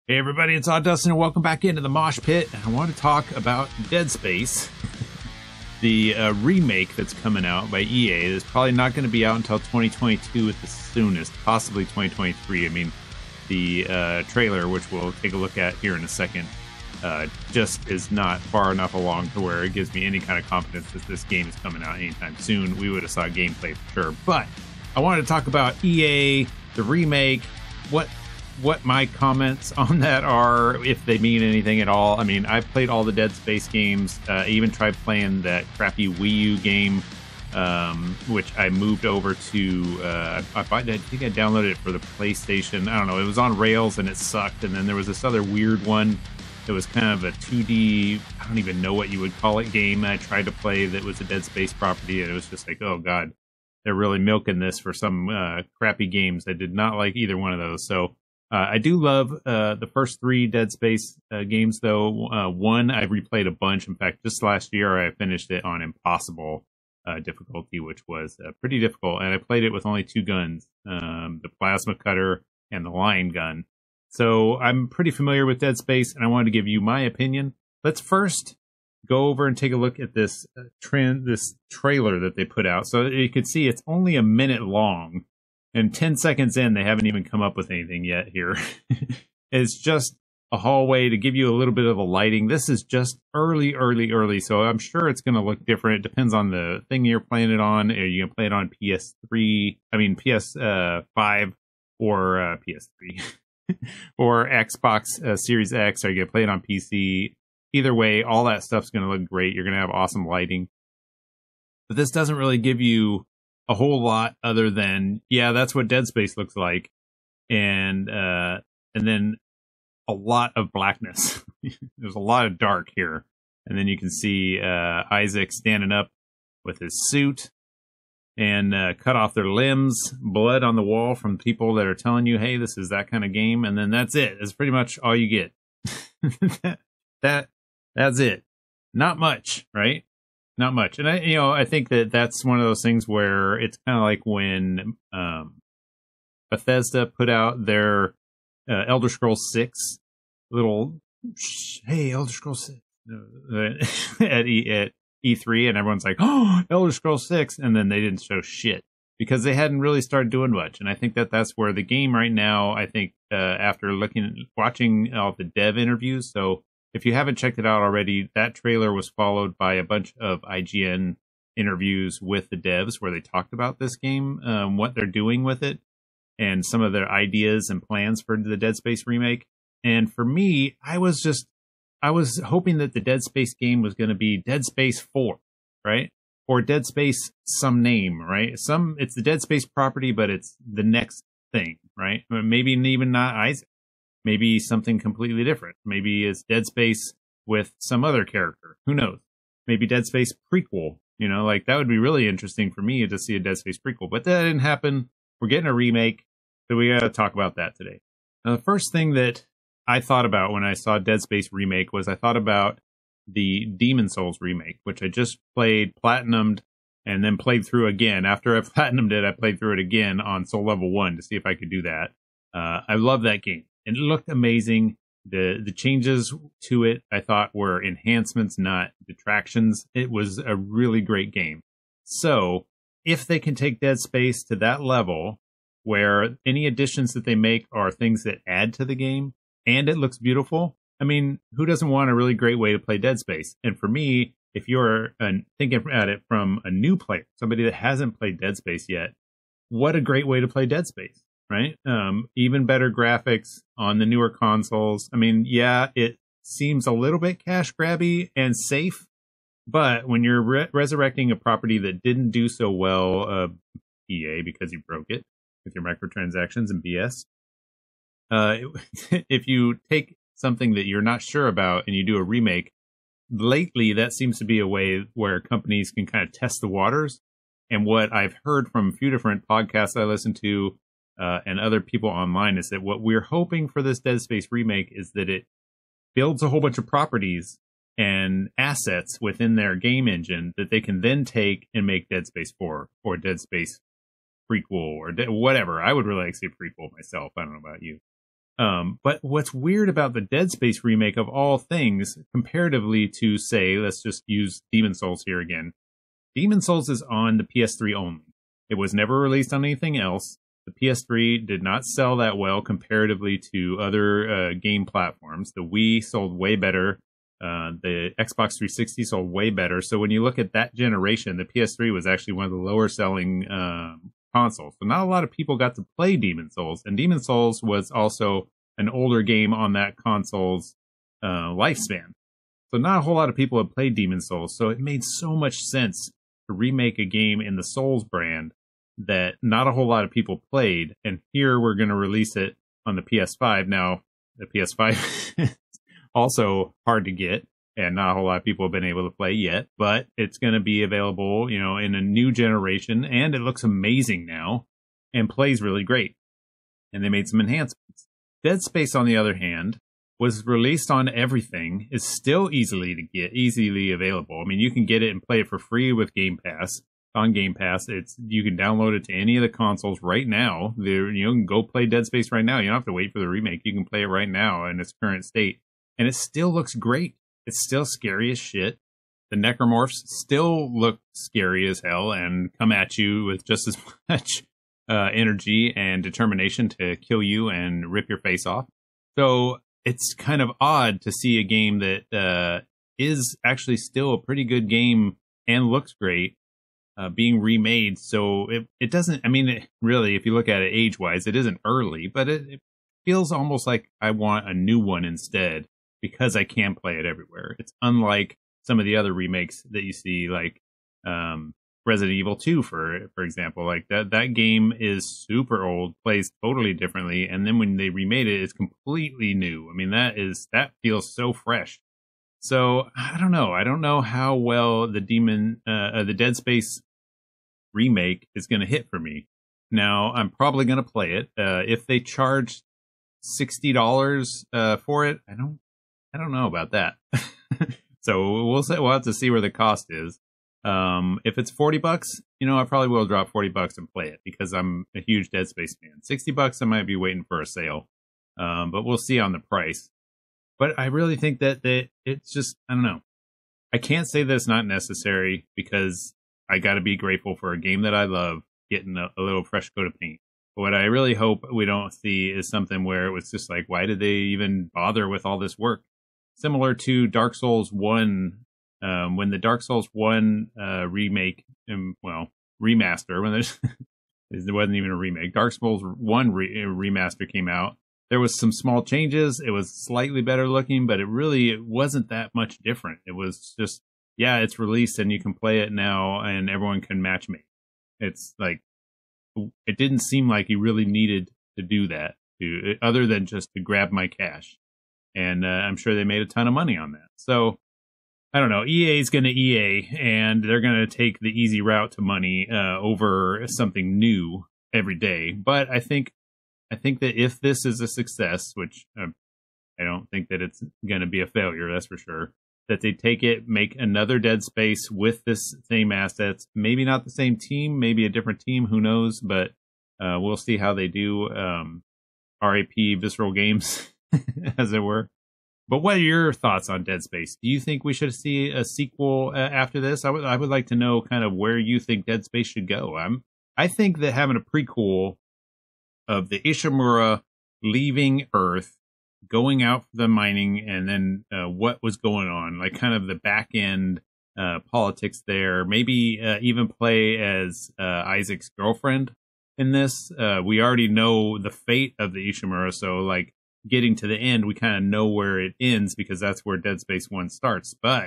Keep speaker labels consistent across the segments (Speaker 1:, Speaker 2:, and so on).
Speaker 1: Hey everybody, it's Odd Dustin and welcome back into the Mosh Pit. I want to talk about Dead Space, the remake that's coming out by EA. It's probably not going to be out until 2022 at the soonest, possibly 2023. I mean, the trailer, which we'll take a look at here in a second, just is not far enough along to where it gives me any kind of confidence that this game is coming out anytime soon. We would have saw gameplay for sure. But I wanted to talk about EA, the remake, what my comments on that are, if they mean anything at all. I mean, I've played all the Dead Space games. I even tried playing that crappy Wii U game, which I moved over to, I think I downloaded it for the PlayStation. I don't know, it was on rails and it sucked. And then there was this other weird one that was kind of a 2D, I don't even know what you would call it, game I tried to play that was a Dead Space property. And it was just like, oh God, they're really milking this for some crappy games. I did not like either one of those. So I do love the first three Dead Space games, though. One I replayed a bunch. In fact, just last year I finished it on impossible difficulty, which was pretty difficult. And I played it with only two guns, the plasma cutter and the line gun. So I'm pretty familiar with Dead Space, and I wanted to give you my opinion. Let's first go over and take a look at this this trailer that they put out. So you can see it's only a minute long. And 10 seconds in, they haven't even come up with anything yet here. It's just a hallway to give you a little bit of a lighting. This is just early. So I'm sure it's going to look different. It depends on the thing you're playing it on. Are you going to play it on PS5 or PS3 or Xbox Series X? Are you going to play it on PC? Either way, all that stuff's going to look great. You're going to have awesome lighting. But this doesn't really give you a whole lot other than, yeah, that's what Dead Space looks like, and then a lot of blackness. There's a lot of dark here, and then you can see Isaac standing up with his suit and cut off their limbs, blood on the wall from people that are telling you, hey, this is that kind of game, and then that's it. That's pretty much all you get. That's it. Not much, right? Not much. And I think that's one of those things where it's kind of like when Bethesda put out their Elder Scrolls 6 little, hey, Elder Scrolls 6 at E3, and everyone's like, oh, Elder Scrolls 6, and then they didn't show shit because they hadn't really started doing much. And I think that's where the game right now, I think after watching all the dev interviews, so if you haven't checked it out already, that trailer was followed by a bunch of IGN interviews with the devs where they talked about this game, what they're doing with it, and some of their ideas and plans for the Dead Space remake. And for me, I was hoping that the Dead Space game was going to be Dead Space 4, right? Or Dead Space some name, right? It's the Dead Space property, but it's the next thing, right? Maybe even not Isaac. Maybe something completely different. Maybe it's Dead Space with some other character. Who knows? Maybe Dead Space prequel. Like that would be really interesting for me to see a Dead Space prequel. But that didn't happen. We're getting a remake. So we got to talk about that today. Now, the first thing that I thought about when I saw Dead Space remake was I thought about the Demon Souls remake, which I just played, platinumed, and then played through again. After I platinumed it, I played through it again on Soul Level 1 to see if I could do that. I love that game. It looked amazing. The changes to it, I thought, were enhancements, not detractions. It was a really great game. So, if they can take Dead Space to that level, where any additions that they make are things that add to the game, and it looks beautiful, I mean, who doesn't want a really great way to play Dead Space? And for me, if you're thinking at it from a new player, somebody that hasn't played Dead Space yet, what a great way to play Dead Space. Right? Even better graphics on the newer consoles. I mean, yeah, it seems a little bit cash grabby and safe, but when you're resurrecting a property that didn't do so well, EA, because you broke it with your microtransactions and BS, if you take something that you're not sure about and you do a remake, lately that seems to be a way where companies can kind of test the waters. And what I've heard from a few different podcasts I listen to, and other people online, is that what we're hoping for this Dead Space remake is that it builds a whole bunch of properties and assets within their game engine that they can then take and make Dead Space 4 or Dead Space prequel or whatever. I would really like to see a prequel myself. I don't know about you. But what's weird about the Dead Space remake of all things, comparatively to, say, let's just use Demon Souls here again. Demon Souls is on the PS3 only. It was never released on anything else. The PS3 did not sell that well comparatively to other game platforms. The Wii sold way better. The Xbox 360 sold way better. So when you look at that generation, the PS3 was actually one of the lower selling consoles. So not a lot of people got to play Demon Souls. And Demon Souls was also an older game on that console's lifespan. So not a whole lot of people have played Demon Souls. So it made so much sense to remake a game in the Souls brand that not a whole lot of people played. And here we're going to release it on the PS5. Now, the PS5 is also hard to get, and not a whole lot of people have been able to play yet, but it's going to be available, you know, in a new generation, and it looks amazing now and plays really great. And they made some enhancements. Dead Space, on the other hand, was released on everything, is still easily available. I mean, you can get it and play it for free with Game Pass. On Game Pass, you can download it to any of the consoles right now. You can go play Dead Space right now. You don't have to wait for the remake. You can play it right now in its current state. And it still looks great. It's still scary as shit. The necromorphs still look scary as hell and come at you with just as much energy and determination to kill you and rip your face off. So it's kind of odd to see a game that is actually still a pretty good game and looks great being remade. So it doesn't, I mean, really, if you look at it age-wise, it isn't early, but it feels almost like I want a new one instead, because I can play it everywhere. It's unlike some of the other remakes that you see, like Resident Evil 2, for example. Like that game is super old, plays totally differently, and then when they remade it, it's completely new. I mean, that feels so fresh. So I don't know. I don't know how well the Dead Space remake is going to hit for me. Now, I'm probably going to play it. If they charge $60 for it, I don't know about that. So we'll have to see where the cost is. If it's $40, you know, I probably will drop $40 and play it because I'm a huge Dead Space fan. $60, I might be waiting for a sale. But we'll see on the price. But I really think that it's just, I don't know. I can't say that it's not necessary because I got to be grateful for a game that I love getting a little fresh coat of paint. But what I really hope we don't see is something where it was just like, why did they even bother with all this work? Similar to Dark Souls 1, when the Dark Souls 1 remake, remaster, when there wasn't even a remake, Dark Souls 1 remaster came out. There was some small changes. It was slightly better looking, but it wasn't that much different. It was just, yeah, it's released and you can play it now and everyone can match make. It's like, it didn't seem like you really needed to do that, other than just to grab my cash. And I'm sure they made a ton of money on that. So, I don't know. EA is going to EA, and they're going to take the easy route to money over something new every day. But I think that if this is a success, which I don't think that it's going to be a failure, that's for sure, that they take it, make another Dead Space with this same assets, maybe not the same team, maybe a different team, who knows, but we'll see how they do. RAP Visceral Games, as it were. But what are your thoughts on Dead Space? Do you think we should see a sequel after this? I would like to know kind of where you think Dead Space should go. I think that having a prequel of the Ishimura leaving Earth, going out for the mining, and then what was going on, like kind of the back end politics there. Maybe even play as Isaac's girlfriend in this. We already know the fate of the Ishimura, so like getting to the end, we kind of know where it ends because that's where Dead Space 1 starts. But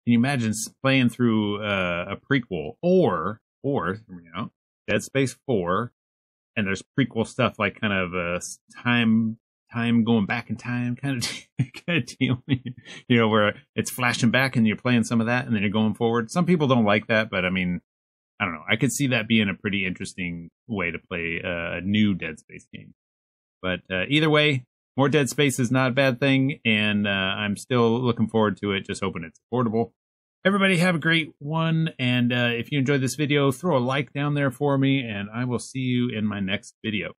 Speaker 1: can you imagine playing through a prequel or Dead Space 4? And there's prequel stuff like kind of time going back in time kind of deal, you know, where it's flashing back and you're playing some of that and then you're going forward. Some people don't like that, but I mean, I don't know. I could see that being a pretty interesting way to play a new Dead Space game. But either way, more Dead Space is not a bad thing, and I'm still looking forward to it, just hoping it's affordable. Everybody have a great one, and if you enjoyed this video, throw a like down there for me, and I will see you in my next video.